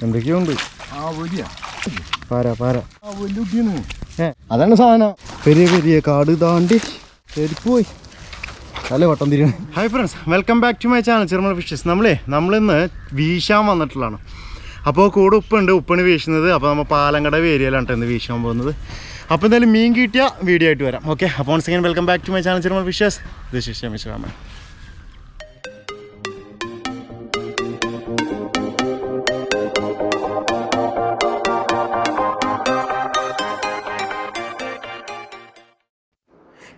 എന്തൊക്കെയുണ്ട്? അതാണ് സാധനം. പെരിയ പെരിയ കാട് താണ്ടി പോയി അല്ലേ വട്ടം തിരിയണം. Hi friends, welcome back to my channel Cherumala fishes. നമ്മളിന്ന് വീശാൻ വന്നിട്ടുള്ളതാണ്. അപ്പോൾ കൂടെ ഉപ്പാണ് വീശുന്നത്. അപ്പോൾ നമ്മൾ പാലങ്ങട ഏരിയയിലാണ് ഇന്ന് വീശാൻ പോകുന്നത്. അപ്പോൾ എന്തായാലും മീൻ കിട്ടിയ വീഡിയോ ആയിട്ട് വരാം. ഓക്കെ, അപ്പോൾ once again welcome back to my channel Cherumala fishes. This is Shameer Raman.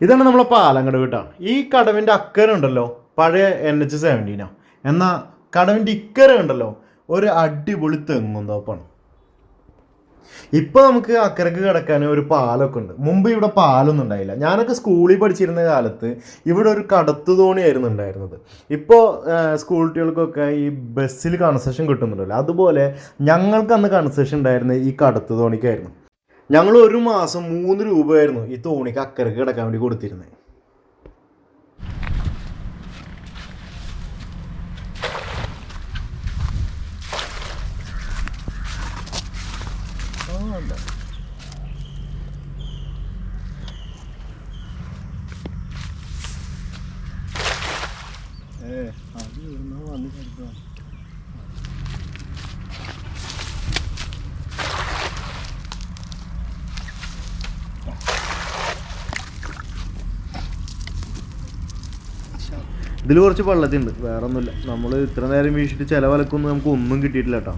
ഇതാണ് നമ്മളെ പാലങ്ങട് കേട്ടോ. ഈ കടവിൻ്റെ അക്കരുണ്ടല്ലോ പഴയ NH-17. എന്നാൽ കടവിൻ്റെ ഇക്കര ഉണ്ടല്ലോ ഒരു അടിപൊളി തെങ്ങും തോപ്പാണ്. ഇപ്പോൾ നമുക്ക് അക്കരക്ക് കിടക്കാൻ ഒരു പാലമൊക്കെ ഉണ്ട്. മുമ്പ് ഇവിടെ പാലൊന്നും ഉണ്ടായില്ല. ഞാനൊക്കെ സ്കൂളിൽ പഠിച്ചിരുന്ന കാലത്ത് ഇവിടെ ഒരു കടത്തു തോണിയായിരുന്നു ഉണ്ടായിരുന്നത്. ഇപ്പോൾ സ്കൂൾ കുട്ടികൾക്കൊക്കെ ഈ ബസ്സിൽ കൺസെഷൻ കിട്ടുന്നുണ്ടല്ലോ, അതുപോലെ ഞങ്ങൾക്ക് അന്ന് കൺസെഷൻ ഉണ്ടായിരുന്നത് ഈ കടത്തു തോണിക്കായിരുന്നു. ഞങ്ങൾ ഒരു മാസം 3 രൂപയായിരുന്നു ഈ തോണിക്ക് അക്കരക്ക് കിടക്കാൻ വേണ്ടി കൊടുത്തിരുന്നത്. ഇതിൽ കുറച്ച് വെള്ളത്തിണ്ട്, വേറെ ഒന്നുമില്ല. നമ്മൾ ഇത്ര നേരം വീശിട്ട് ചില വലക്കൊന്നും നമുക്ക് ഒന്നും കിട്ടിയിട്ടില്ല കേട്ടോ.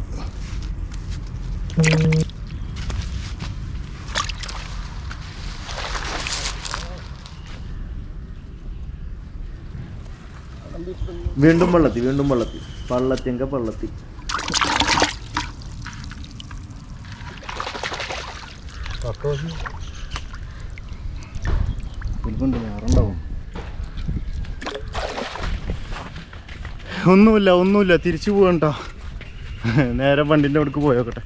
വീണ്ടും പള്ളത്തി വേറുണ്ടാവും. ഒന്നുമില്ല തിരിച്ചു പോകണ്ട. നേരെ വണ്ടിൻ്റെ അവിടേക്ക് പോയോക്കട്ടെ.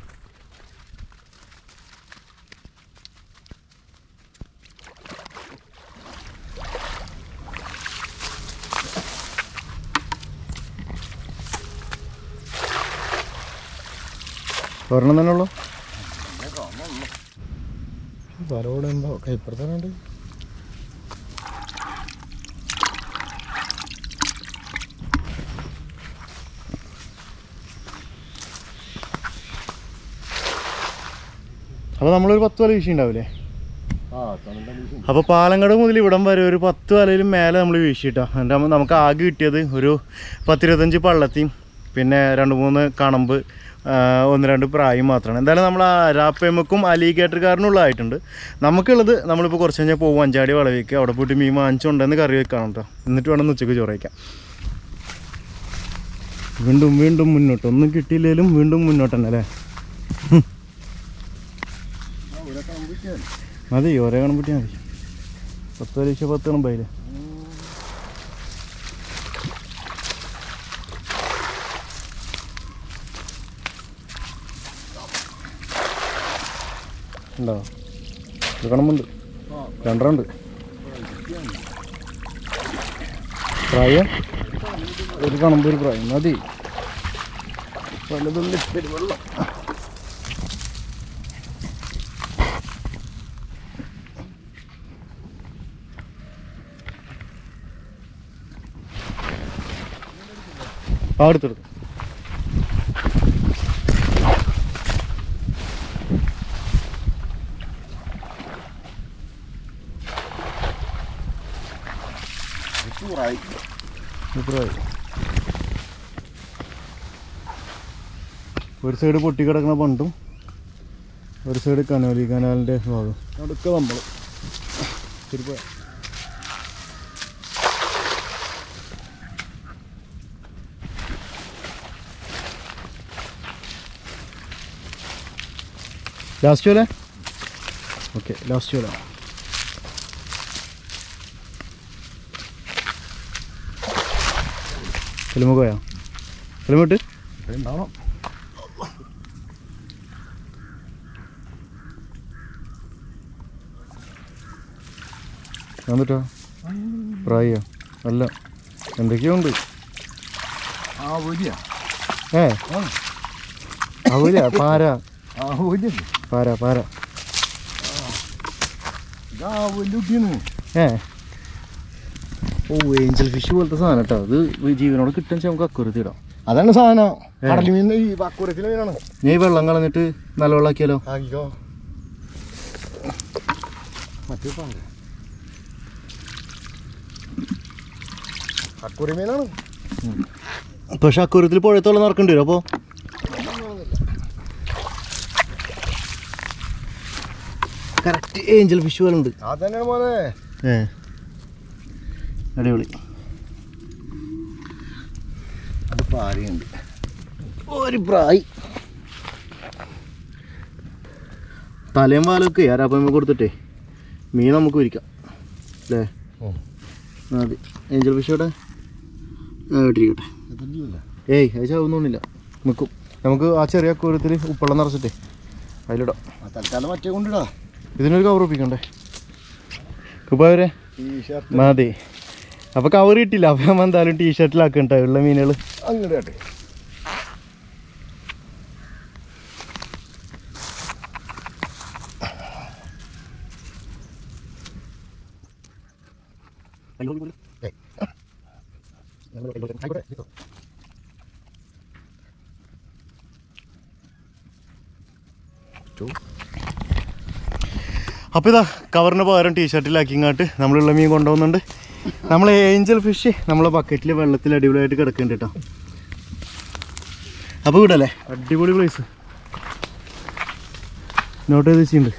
ഒരെണ്ണം തന്നെ ഉള്ളു. പലോടെ എന്തോ കൈപ്പുറത്തന്നെ. അപ്പോൾ നമ്മളൊരു 10 വല വീശിണ്ടാവില്ലേ? അപ്പോൾ പാലങ്ങട് മുതൽ ഇവിടം വരെ ഒരു 10 വലയിലും മേലെ നമ്മൾ വീശിയിട്ടാ. എന്നിട്ട് നമുക്ക് ആകെ കിട്ടിയത് ഒരു 10-25 പള്ളത്തിയും പിന്നെ 2-3 കണമ്പ്, 1-2 പ്രായും മാത്രമാണ്. എന്തായാലും നമ്മൾ അരാപ്പേമക്കും അലിഗേറ്റർക്കാരനുള്ളതായിട്ടുണ്ട്. നമുക്കുള്ളത് നമ്മളിപ്പോൾ കുറച്ച് കഴിഞ്ഞാൽ പോകും അഞ്ചാടി വളവിലേക്ക്. അവിടെ പോയിട്ട് മീൻ വാങ്ങിച്ചുകൊണ്ടെന്ന് കറി വെക്കണം കേട്ടോ. എന്നിട്ട് വേണം ഉച്ചയ്ക്ക് ചോറ് വയ്ക്കാം. വീണ്ടും മുന്നോട്ട്. ഒന്നും കിട്ടിയില്ലെങ്കിലും വീണ്ടും മുന്നോട്ട് തന്നെ അല്ലേ? മതി, ഒരേ കണമ്പൂട്ടി മതി. 10 വല 10 കണമ്പായില്ലേ? ഉണ്ടോ? ഒരു കണമ്പുണ്ട്, 2 പ്രായം. ഒരു കണമ്പ് ഒരു പ്രായം മതി. പലതും വെള്ളം. അടുത്തെടുക്കും. ഒരു സൈഡ് പൊട്ടി കിടക്കുന്ന പണ്ടും ഒരു സൈഡ് കനാലിൻ്റെ ഭാഗം അടുക്ക നമ്മൾ ശരി. ലാസ്റ്റ് വല. ഓക്കെ, ലാസ്റ്റ് വല. ഹെൽമുഖോയാ ഹെൽമെട്ട് ഉണ്ടാവണം. എന്നിട്ടോ പ്രായോ അല്ല എന്തൊക്കെയുണ്ട്. ആവൂല പാര പാര പാര ഓ ഏഞ്ചൽ ഫിഷ് പോലത്തെ സാധനം കേട്ടോ. അത് ജീവനോട് കിട്ടാൻ നമുക്ക് അക്കൂരത്തി ഇടാം. അതാണ് സാധനം. കടലിൽ മീൻ ഈ അക്കൂരത്തിലെ മീനാണ്. ഞാൻ ഈ വെള്ളം കളഞ്ഞിട്ട് നല്ല വെള്ളമാക്കിയാലോ? ആക്കിക്കോ. മറ്റേ അക്കൂര മീനാണ്. പക്ഷെ അക്കൂരത്തിൽ പുഴത്തോളം നടക്കേണ്ടി വരും. അപ്പോൾ കറക്റ്റ് ഏഞ്ചൽ ഫിഷ് പോലെ ഉണ്ട്. അതന്നെയാണ് മോനെ. അടിപൊളി. അത് പാരയുണ്ട് ഒരു പ്രായ് തലയും വാലൊക്കെ ആരാപ്പം കൊടുത്തിട്ടേ മീൻ നമുക്ക് വിരിക്കാം അല്ലേ? അതെ. ഏഞ്ചൽ ഫിഷ് ഇവിടെ ഇട്ടിരിക്കട്ടെ. ഏയ് അത് ചാവുന്നൊന്നുമില്ല, നിൽക്കും. നമുക്ക് ആ ചെറിയ അക്കൂരത്തിൽ ഉപ്പെള്ളം നിറച്ചിട്ടേ അതിലിടാം. തൽക്കാലം മറ്റേ കൊണ്ടിടാ. ഇതിനൊരു കവർ ഒപ്പിക്കണ്ടേ? ഇപ്പം അവരെ മതി. അപ്പോൾ കവർ കിട്ടില്ല. അപ്പം നമ്മൾ എന്തായാലും ടീഷർട്ടിലാക്കണ്ട ഉള്ള മീനുകൾ അങ്ങോട്ട് കേട്ടെ. അപ്പോൾ ഇതാ കവറിന് പകരം ടീഷർട്ടിലാക്കി ഇങ്ങോട്ട് നമ്മളുള്ള മീൻ കൊണ്ടുപോകുന്നുണ്ട്. നമ്മൾ ഏഞ്ചൽ ഫിഷ് നമ്മളെ ബക്കറ്റിൽ വെള്ളത്തിൽ അടിപൊളിയായിട്ട് കിടക്കുന്നുണ്ട് കേട്ടോ. അപ്പോൾ ഇവിടല്ലേ അടിപൊളി പ്ലേസ് നോട്ട് ചെയ്ത് വെച്ചിട്ടുണ്ട്.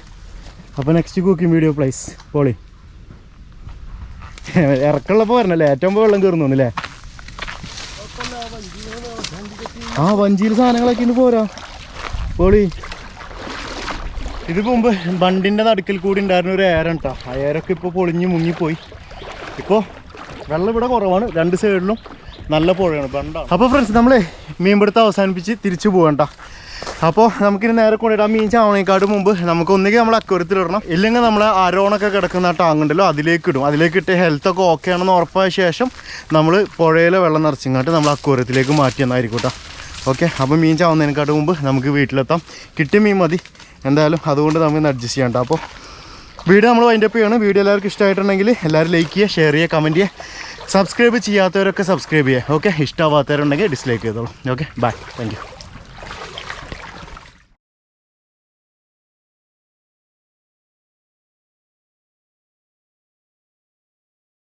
അപ്പോൾ നെക്സ്റ്റ് കുക്കിംഗ് വീഡിയോ പ്ലേസ് പോളി ഇറക്കുള്ളപ്പോൾ വരണല്ലേ? ഏറ്റവും വെള്ളം കയറുന്നോന്നല്ലേ? ആ വഞ്ചിയിൽ സാധനങ്ങളൊക്കെ ഇന്ന് പോരാ പോളി. ഇത് മുമ്പ് ബണ്ടിൻ്റെ നടുക്കിൽ കൂടി ഉണ്ടായിരുന്ന ഒരു ഏരം കേട്ടോ. ആ ഏരൊക്കെ ഇപ്പോൾ പൊളിഞ്ഞ് മുങ്ങിപ്പോയി. ഇപ്പോൾ വെള്ളം ഇവിടെ കുറവാണ്, രണ്ട് സൈഡിലും നല്ല പുഴയാണ്, ബണ്ടാണ്. അപ്പോൾ ഫ്രണ്ട്സ് നമ്മൾ മീൻപിടുത്തം അവസാനിപ്പിച്ച് തിരിച്ചു പോകണ്ട. അപ്പോൾ നമുക്കിനി നേരെ കൊണ്ടിട്ട് ആ മീൻ ചാവണേക്കാട് മുമ്പ് നമുക്ക് ഒന്നുകിൽ നമ്മൾ അക്വരത്തിലിടണം, ഇല്ലെങ്കിൽ നമ്മൾ അരോണൊക്കെ കിടക്കുന്ന ടാങ്ങുണ്ടല്ലോ അതിലേക്ക് ഇടും. അതിലേക്ക് ഇട്ട് ഹെൽത്തൊക്കെ ഓക്കെ ആണെന്ന് ഉറപ്പായ ശേഷം നമ്മൾ പുഴയിലെ വെള്ളം നിറച്ചിങ്ങാട്ട് നമ്മൾ അക്വരത്തിലേക്ക് മാറ്റി എന്നായിരിക്കും കേട്ടോ. ഓക്കെ. അപ്പോൾ മീൻ ചാവുന്നതിനെക്കാട്ട് മുമ്പ് നമുക്ക് വീട്ടിലെത്താം. കിട്ടിയ മീൻ മതി എന്തായാലും, അതുകൊണ്ട് നമുക്ക് അഡ്ജസ്റ്റ് ചെയ്യണ്ട. അപ്പോൾ വീഡിയോ നമ്മൾ വൈൻഡപ്പ് ചെയ്യണം. വീഡിയോ എല്ലാവർക്കും ഇഷ്ടമായിട്ടുണ്ടെങ്കിൽ എല്ലാവരും ലൈക്ക് ചെയ്യുക, ഷെയർ ചെയ്യുക, കമൻറ്റ് ചെയ്യുക. സബ്സ്ക്രൈബ് ചെയ്യാത്തവരൊക്കെ സബ്സ്ക്രൈബ് ചെയ്യുക. ഓക്കെ. ഇഷ്ടമാവാത്തവരുണ്ടെങ്കിൽ ഡിസ്ലൈക്ക് ചെയ്തോളൂ. ഓക്കെ. ബൈ. Thank you.